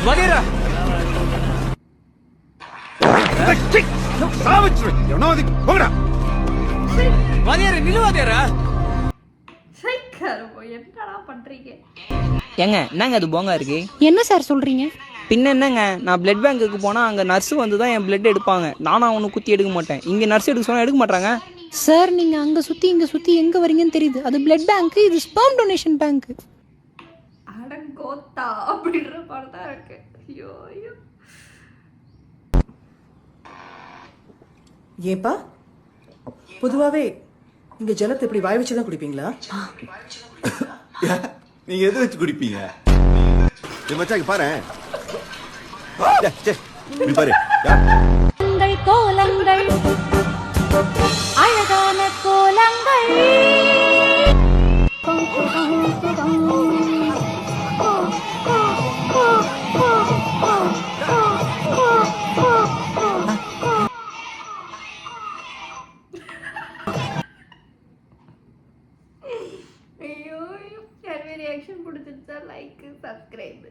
வாடியரா சாவச்சு எவனாவது போங்கடா வாடியரா நில்லு வாடியரா என்னடா பண்றீங்க? ஏங்க என்னங்க அது போங்க இருக்கு? என்ன சார் சொல்றீங்க? பின்ன என்னங்க, நான் பிளட் பேங்க்குக்கு போனால் அங்கே நர்ஸு வந்து தான் என் பிளட் எடுப்பாங்க. நானும் அவனு குத்தி எடுக்க மாட்டேன். இங்கே நர்ஸ் எடுக்க சொன்னால் எடுக்க மாட்டாங்க. சார் நீங்கள் அங்கே சுற்றி இங்கே சுற்றி எங்கே வரீங்கன்னு தெரியுது. அது பிளட் பேங்க்கு, இது ஸ்பெர்ம் டொனேஷன் பேங்க்கு. அடங்கோத்தா அப்படின்ற மாதிரி தான் இருக்கு. ஐயோ ஐயோ. ஏப்பா பொதுவாகவே இங்கே ஜலத்தை இப்படி வாய் வச்சு தான் குடிப்பீங்களா? நீங்க எதை வச்சு குடிப்பீங்க? மச்சாங்க பாரு பாரு கோலங்கள் அழகான கோலங்கள் ஐயோ ரியாக்ஷன் பிடிச்சிருச்சா லைக் சப்ஸ்கிரைப்